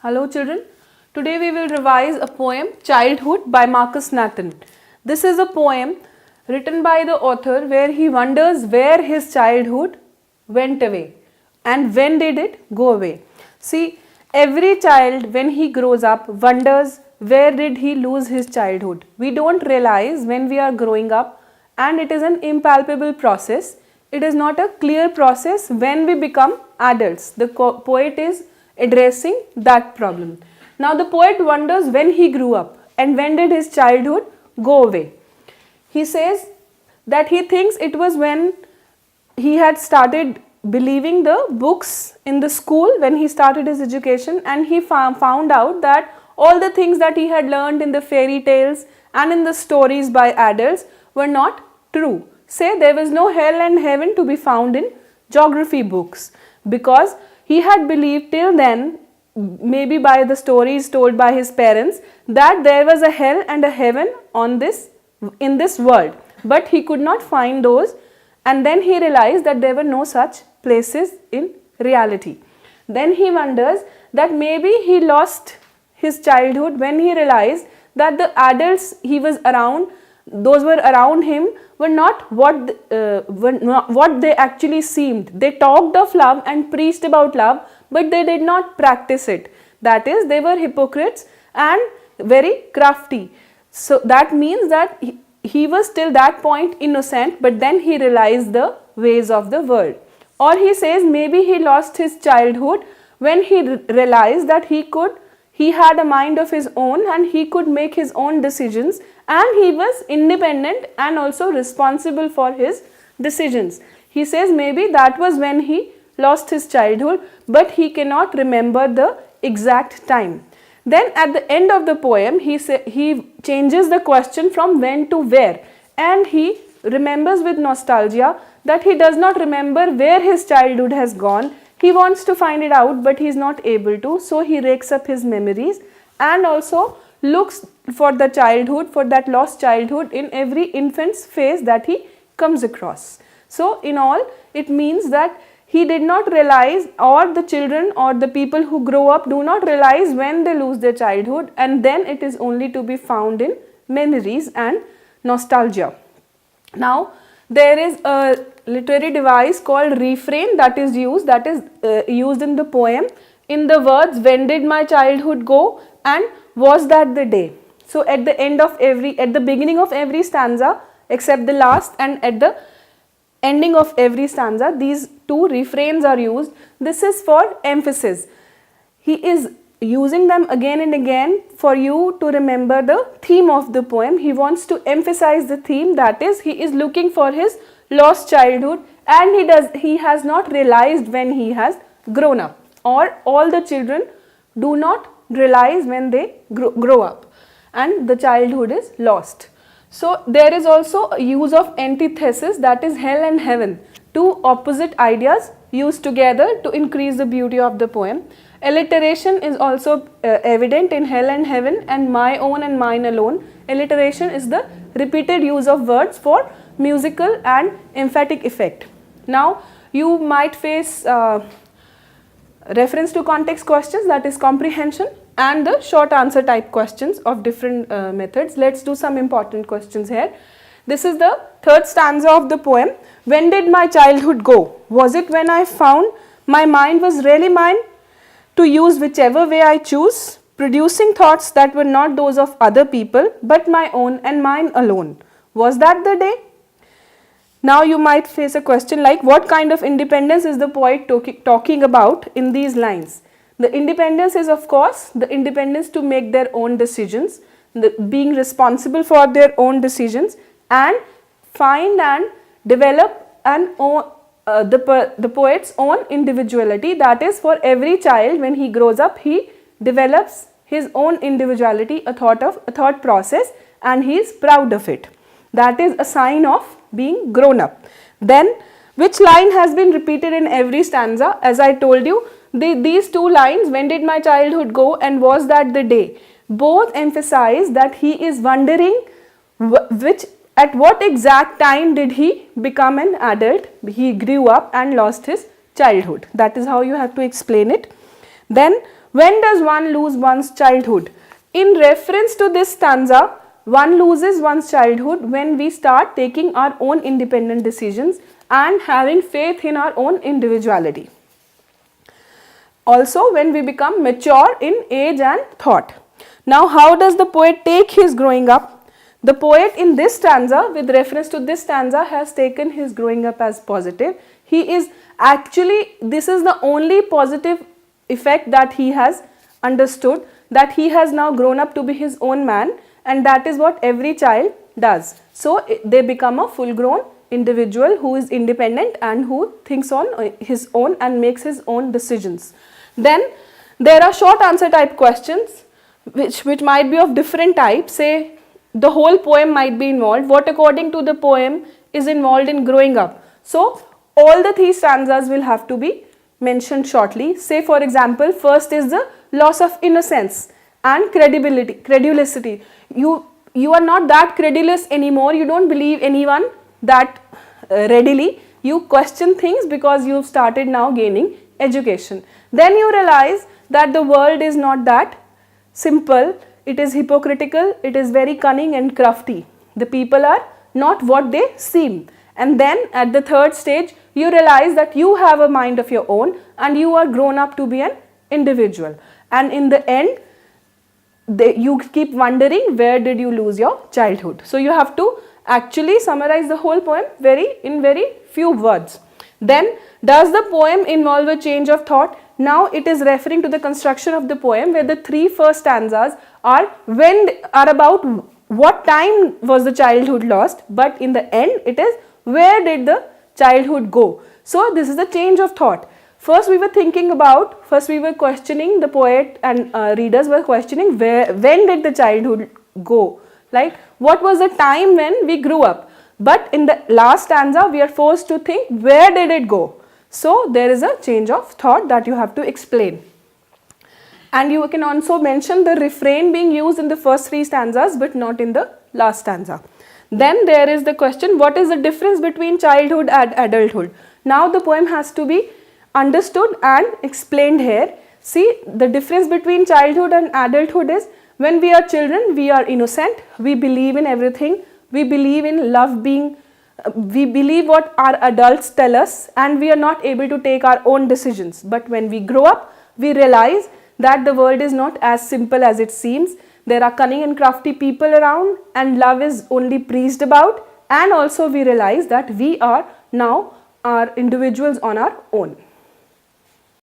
Hello children, today we will revise a poem Childhood by Marcus Nathan. This is a poem written by the author where he wonders where his childhood went away and when did it go away. See, every child when he grows up wonders where did he lose his childhood. We don't realize when we are growing up and it is an impalpable process. It is not a clear process when we become adults. The poet is addressing that problem. Now the poet wonders when he grew up and when did his childhood go away. He says that he thinks it was when he had started believing the books in the school, when he started his education, and he found out that all the things that he had learned in the fairy tales and in the stories by adults were not true. Say there was no hell and heaven to be found in geography books, because he had believed till then, maybe by the stories told by his parents, that there was a hell and a heaven in this world, but he could not find those, and then he realized that there were no such places in reality. Then he wonders that maybe he lost his childhood when he realized that the adults he was around, those were around him, were not what they actually seemed. They talked of love and preached about love, but they did not practice it. That is, they were hypocrites and very crafty. So that means that he was till that point innocent, but then he realized the ways of the world. Or he says maybe he lost his childhood when he realized that he had a mind of his own and he could make his own decisions, and he was independent and also responsible for his decisions. He says maybe that was when he lost his childhood, but he cannot remember the exact time. Then at the end of the poem, he changes the question from when to where, and he remembers with nostalgia that he does not remember where his childhood has gone. He wants to find it out, but he is not able to, so he rakes up his memories and also looks for the childhood, for that lost childhood in every infant's face that he comes across. So in all, it means that he did not realize, or the children or the people who grow up do not realize when they lose their childhood, and then it is only to be found in memories and nostalgia. Now there is a literary device called refrain that is used in the poem in the words when did my childhood go and was that the day. So at the beginning of every stanza except the last, and at the ending of every stanza, these two refrains are used. This is for emphasis. He is using them again and again for you to remember the theme of the poem. He wants to emphasize the theme, that is, he is looking for his lost childhood, and he has not realized when he has grown up, or all the children do not realize when they grow up and the childhood is lost. So there is also a use of antithesis, that is hell and heaven, two opposite ideas used together to increase the beauty of the poem. Alliteration is also evident in hell and heaven and my own and mine alone. Alliteration is the repeated use of words for musical and emphatic effect. Now you might face reference to context questions, that is comprehension, and the short answer type questions of different methods. Let's do some important questions here. This is the third stanza of the poem. When did my childhood go? Was it when I found my mind was really mine, to use whichever way I choose, producing thoughts that were not those of other people but my own and mine alone? Was that the day? Now you might face a question like, what kind of independence is the poet talking about in these lines? The independence is, of course, the independence to make their own decisions, being responsible for their own decisions, and find and develop the poet's own individuality. That is, for every child when he grows up, he develops his own individuality, a thought process, and he is proud of it. That is a sign of being grown up. Then, which line has been repeated in every stanza? As I told you, these two lines, when did my childhood go and was that the day, both emphasize that he is wondering at what exact time did he become an adult, he grew up and lost his childhood. That is how you have to explain it. Then When does one lose one's childhood? In reference to this stanza, one loses one's childhood when we start taking our own independent decisions and having faith in our own individuality. Also, when we become mature in age and thought. Now, how does the poet take his growing up? The poet in this stanza, with reference to this stanza, has taken his growing up as positive. He is actually, this is the only positive effect that he has understood, that he has now grown up to be his own man, and that is what every child does. So, they become a full grown individual who is independent and who thinks on his own and makes his own decisions. Then there are short answer type questions which might be of different type. Say the whole poem might be involved. What according to the poem is involved in growing up? So all the 3 stanzas will have to be mentioned shortly. Say for example, first is the loss of innocence and credulity. You are not that credulous anymore. You don't believe anyone that readily. You question things because you've started now gaining education. Then you realize that the world is not that simple. It is hypocritical. It is very cunning and crafty. The people are not what they seem. And then at the 3rd stage, you realize that you have a mind of your own and you are grown up to be an individual. And in the end, you keep wondering, where did you lose your childhood? So you have to actually summarize the whole poem in very few words. Then, does the poem involve a change of thought? Now it is referring to the construction of the poem, where the 3 first stanzas are about what time was the childhood lost, but in the end it is where did the childhood go. So this is a change of thought. First we were questioning, the poet and readers were questioning when did the childhood go, like what was the time when we grew up. But in the last stanza, we are forced to think, where did it go? So there is a change of thought that you have to explain. And you can also mention the refrain being used in the first 3 stanzas, but not in the last stanza. Then there is the question, what is the difference between childhood and adulthood? Now the poem has to be understood and explained here. See, the difference between childhood and adulthood is, when we are children, we are innocent, we believe in everything. We believe in love we believe what our adults tell us, and we are not able to take our own decisions. But when we grow up, we realize that the world is not as simple as it seems. There are cunning and crafty people around, and love is only preached about. And also we realize that we are now individuals on our own.